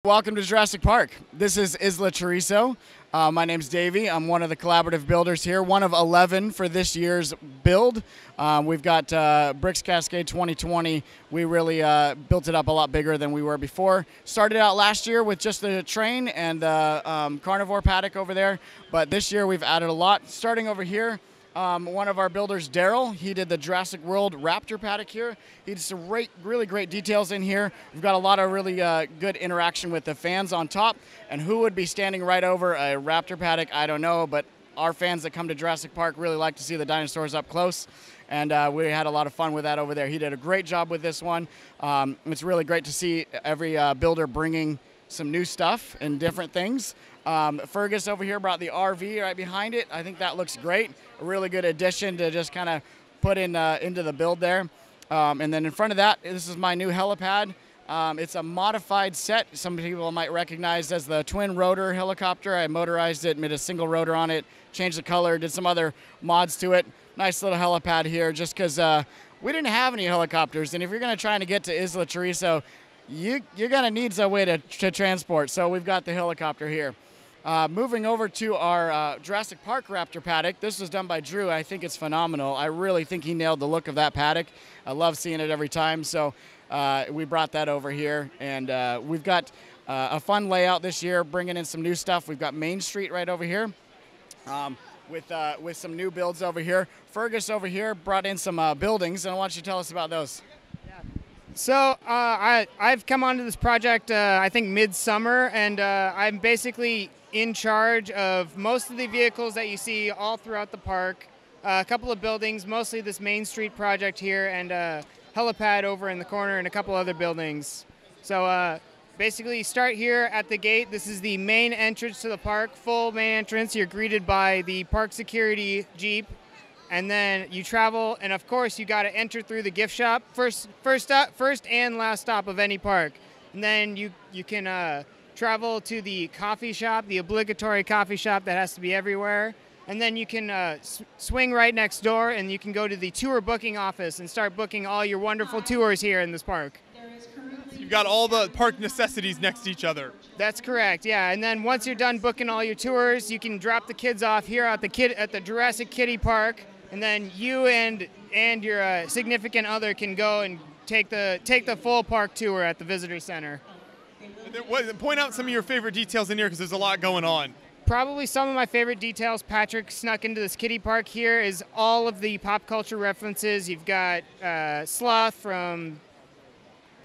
Welcome to Jurassic Park. This is Isla Chorizo. My name's Davey. I'm one of the collaborative builders here, one of 11 for this year's build. We've got Bricks Cascade 2020. We really built it up a lot bigger than we were before. Started out last year with just the train and the carnivore paddock over there, but this year we've added a lot. Starting over here, one of our builders, Daryl, he did the Jurassic World Raptor paddock here. He did some really great details in here. We've got a lot of really good interaction with the fans on top. And who would be standing right over a Raptor paddock? I don't know, but our fans that come to Jurassic Park really like to see the dinosaurs up close. And we had a lot of fun with that over there. He did a great job with this one. It's really great to see every builder bringing some new stuff and different things. Fergus over here brought the RV right behind it. I think that looks great. A really good addition to just kind of put in into the build there. And then in front of that, this is my new helipad. It's a modified set. Some people might recognize as the twin rotor helicopter. I motorized it, made a single rotor on it, changed the color, did some other mods to it. Nice little helipad here just because we didn't have any helicopters. And if you're going to try to get to Isla Chorizo, you're going to need some way to transport. So we've got the helicopter here. Moving over to our Jurassic Park Raptor paddock. This was done by Drew. I think it's phenomenal. I really think he nailed the look of that paddock. I love seeing it every time. So we brought that over here. And we've got a fun layout this year, bringing in some new stuff. We've got Main Street right over here with some new builds over here. Fergus over here brought in some buildings, and I want you to tell us about those. So I've come onto this project, I think, midsummer, and I'm basically in charge of most of the vehicles that you see all throughout the park. A couple of buildings, mostly this Main Street project here, and a helipad over in the corner, and a couple other buildings. So basically, you start here at the gate. This is the main entrance to the park, full main entrance. You're greeted by the park security Jeep. And then you travel, and of course you got to enter through the gift shop. First and last stop of any park. And then you can travel to the coffee shop, the obligatory coffee shop that has to be everywhere. And then you can swing right next door, and you can go to the tour booking office and start booking all your wonderful tours here in this park. You've got all the park necessities next to each other. That's correct, yeah. And then once you're done booking all your tours, you can drop the kids off here at the Jurassic Kiddie Park. And then you and your significant other can go and take the full park tour at the visitor center. Point out some of your favorite details in here because there's a lot going on. Probably some of my favorite details Patrick snuck into this kiddie park here is all of the pop culture references. You've got Sloth from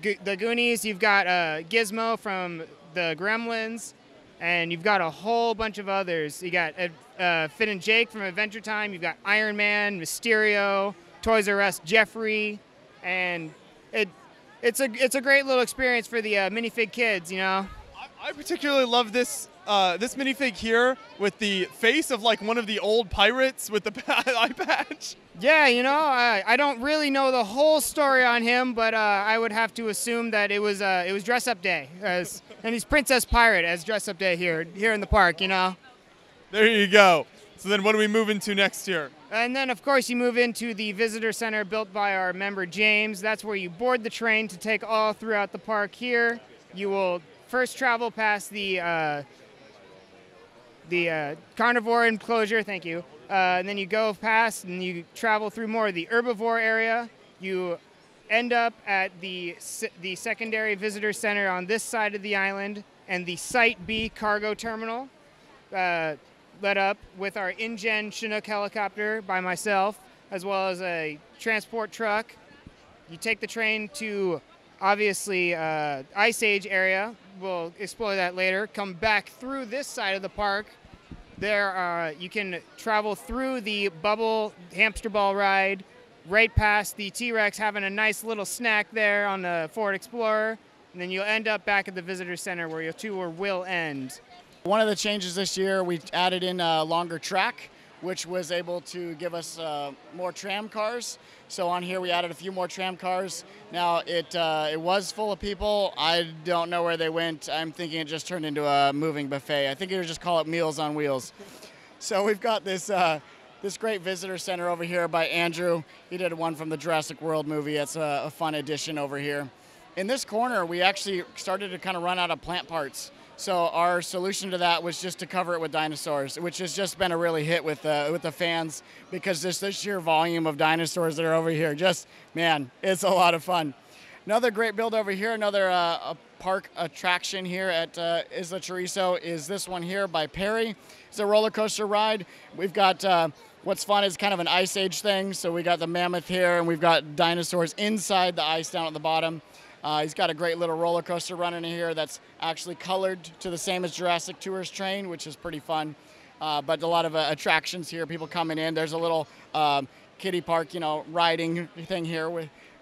the Goonies. You've got Gizmo from the Gremlins. And you've got a whole bunch of others. You got Finn and Jake from Adventure Time. You've got Iron Man, Mysterio, Toys R Us, Jeffrey, and it's a great little experience for the minifig kids, you know. I particularly love this this minifig here with the face of like one of the old pirates with the eye patch. Yeah, you know, I don't really know the whole story on him, but I would have to assume that it was dress up day, and he's Princess Pirate as dress up day here in the park, you know. There you go. So then what do we move into next year? And then, of course, you move into the visitor center built by our member James. That's where you board the train to take all throughout the park here. You will first travel past the carnivore enclosure, thank you. And then you go past and you travel through more of the herbivore area. You end up at the secondary visitor center on this side of the island and the Site B cargo terminal, led up with our InGen Chinook helicopter by myself, as well as a transport truck. You take the train to, obviously, Ice Age area. We'll explore that later. Come back through this side of the park. There, you can travel through the bubble hamster ball ride, right past the T-Rex having a nice little snack there on the Ford Explorer, and then you'll end up back at the visitor center where your tour will end. One of the changes this year, we added in a longer track, which was able to give us more tram cars. So on here we added a few more tram cars. Now it was full of people. I don't know where they went. I'm thinking it just turned into a moving buffet. I think you would just call it Meals on Wheels. So we've got this great visitor center over here by Andrew. He did one from the Jurassic World movie. It's a fun addition over here. In this corner, we actually started to kind of run out of plant parts. So our solution to that was just to cover it with dinosaurs, which has just been a really hit with the fans, because just the sheer volume of dinosaurs that are over here. Just, man, it's a lot of fun. Another great build over here, another a park attraction here at Isla Chorizo is this one here by Perry. It's a roller coaster ride. We've got, what's fun is kind of an ice age thing. So we got the mammoth here, and we've got dinosaurs inside the ice down at the bottom. He's got a great little roller coaster running in here that's actually colored to the same as Jurassic Tourist train, which is pretty fun. But a lot of attractions here, people coming in. There's a little kiddie park, riding thing here,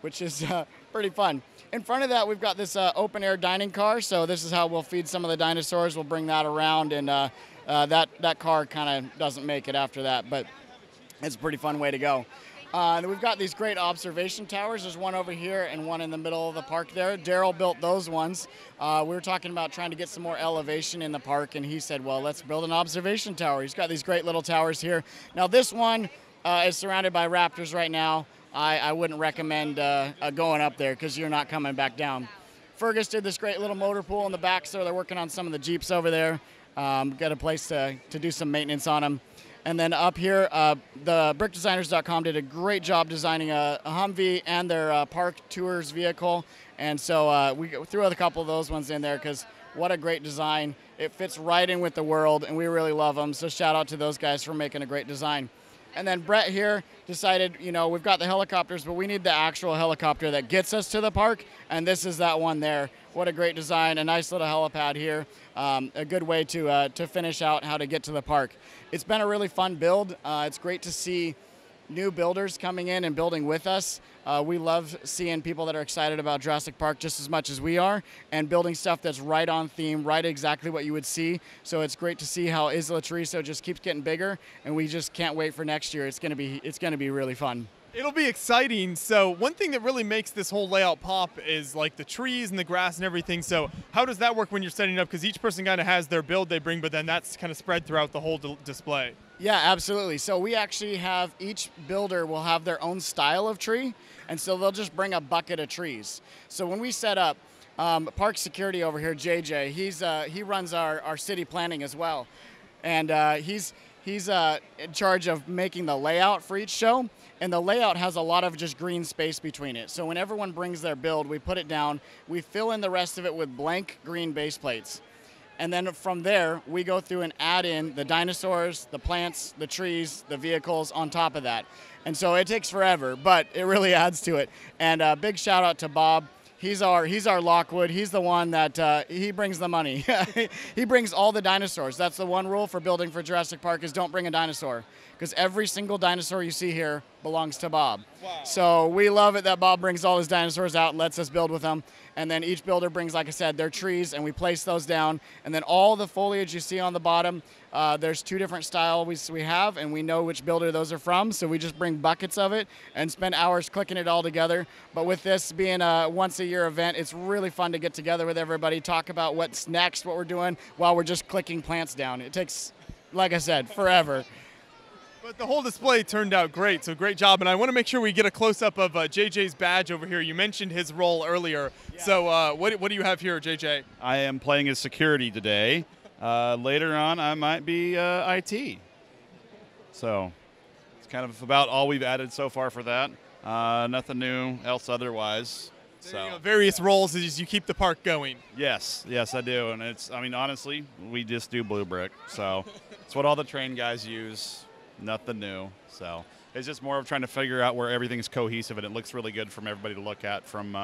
which is pretty fun. In front of that, we've got this open air dining car. So this is how we'll feed some of the dinosaurs. We'll bring that around, and that car kind of doesn't make it after that, but it's a pretty fun way to go. We've got these great observation towers. There's one over here and one in the middle of the park there. Daryl built those ones. We were talking about trying to get some more elevation in the park, and he said, well, let's build an observation tower. He's got these great little towers here. Now this one is surrounded by raptors right now. I wouldn't recommend going up there because you're not coming back down. Fergus did this great little motor pool in the back, so they're working on some of the Jeeps over there. Got a place to do some maintenance on them. And then up here, the brickdesigners.com did a great job designing a Humvee and their park tours vehicle. And so we threw a couple of those ones in there because what a great design. It fits right in with the world, and we really love them. So shout out to those guys for making a great design. And then Brett here decided, we've got the helicopters, but we need the actual helicopter that gets us to the park. And this is that one there. What a great design, a nice little helipad here. A good way to finish out how to get to the park. It's been a really fun build. It's great to see new builders coming in and building with us. We love seeing people that are excited about Jurassic Park just as much as we are, and building stuff that's right on theme, right exactly what you would see. So it's great to see how Isla Chorizo just keeps getting bigger, and we just can't wait for next year. It's gonna be really fun. It'll be exciting. So one thing that really makes this whole layout pop is like the trees and the grass and everything. So how does that work when you're setting up? Because each person kind of has their build they bring, but then that's kind of spread throughout the whole display. Yeah, absolutely. So we actually have, each builder will have their own style of tree, and so they'll just bring a bucket of trees. So when we set up, park security over here, JJ, he runs our city planning as well, and he's in charge of making the layout for each show, and the layout has a lot of just green space between it. So when everyone brings their build, we put it down, we fill in the rest of it with blank green base plates. And then from there, we go through and add in the dinosaurs, the plants, the trees, the vehicles on top of that. And so it takes forever, but it really adds to it. And a big shout out to Bob. He's our Lockwood. He's the one that he brings the money. He brings all the dinosaurs. That's the one rule for building for Jurassic Park is don't bring a dinosaur, because every single dinosaur you see here belongs to Bob. Wow. So we love it that Bob brings all his dinosaurs out and lets us build with them. And then each builder brings, like I said, their trees, and we place those down. And then all the foliage you see on the bottom, there's two different styles we have, and we know which builder those are from. So we just bring buckets of it and spend hours clicking it all together. But with this being a once-a-year event, it's really fun to get together with everybody, talk about what's next, what we're doing, while we're just clicking plants down. It takes, like I said, forever. But the whole display turned out great, so great job. And I want to make sure we get a close-up of JJ's badge over here. You mentioned his role earlier. Yeah. So what do you have here, JJ? I am playing as security today. Later on, I might be IT. So it's kind of about all we've added so far for that. Nothing new else otherwise. So various roles as you keep the park going. Yes, I do. And honestly, we just do blue brick. So it's what all the train guys use. Nothing new. So it's just more of trying to figure out where everything's cohesive, and it looks really good from everybody to look at from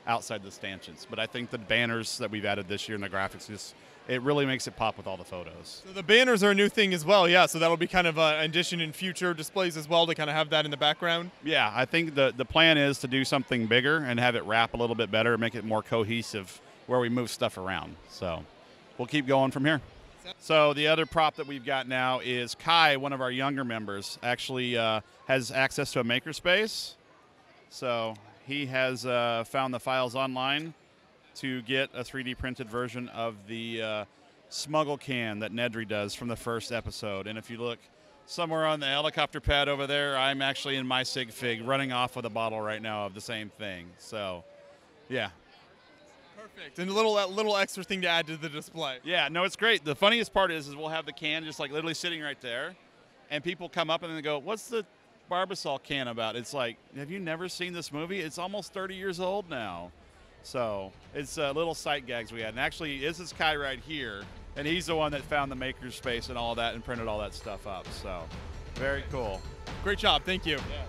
outside the stanchions. But I think the banners that we've added this year and the graphics, it really makes it pop with all the photos. So the banners are a new thing as well, yeah. So that'll be kind of an addition in future displays as well to kind of have that in the background. Yeah, I think the plan is to do something bigger and have it wrap a little bit better, make it more cohesive where we move stuff around. So we'll keep going from here. So the other prop that we've got now is Kai, one of our younger members, actually has access to a makerspace. So he has found the files online to get a 3D printed version of the smuggle can that Nedry does from the first episode. And if you look somewhere on the helicopter pad over there, I'm actually in my sig fig running off with a bottle right now of the same thing. So yeah, Perfect. And a little extra thing to add to the display. Yeah, no, it's great. The funniest part is we'll have the can just like literally sitting right there, and people come up and they go, "What's the Barbasol can about?" It's like, have you never seen this movie? It's almost 30 years old now. So it's little sight gags we had. And actually, this is Kai right here, and he's the one that found the makerspace and all that and printed all that stuff up. So very cool. Great job. Thank you. Yeah.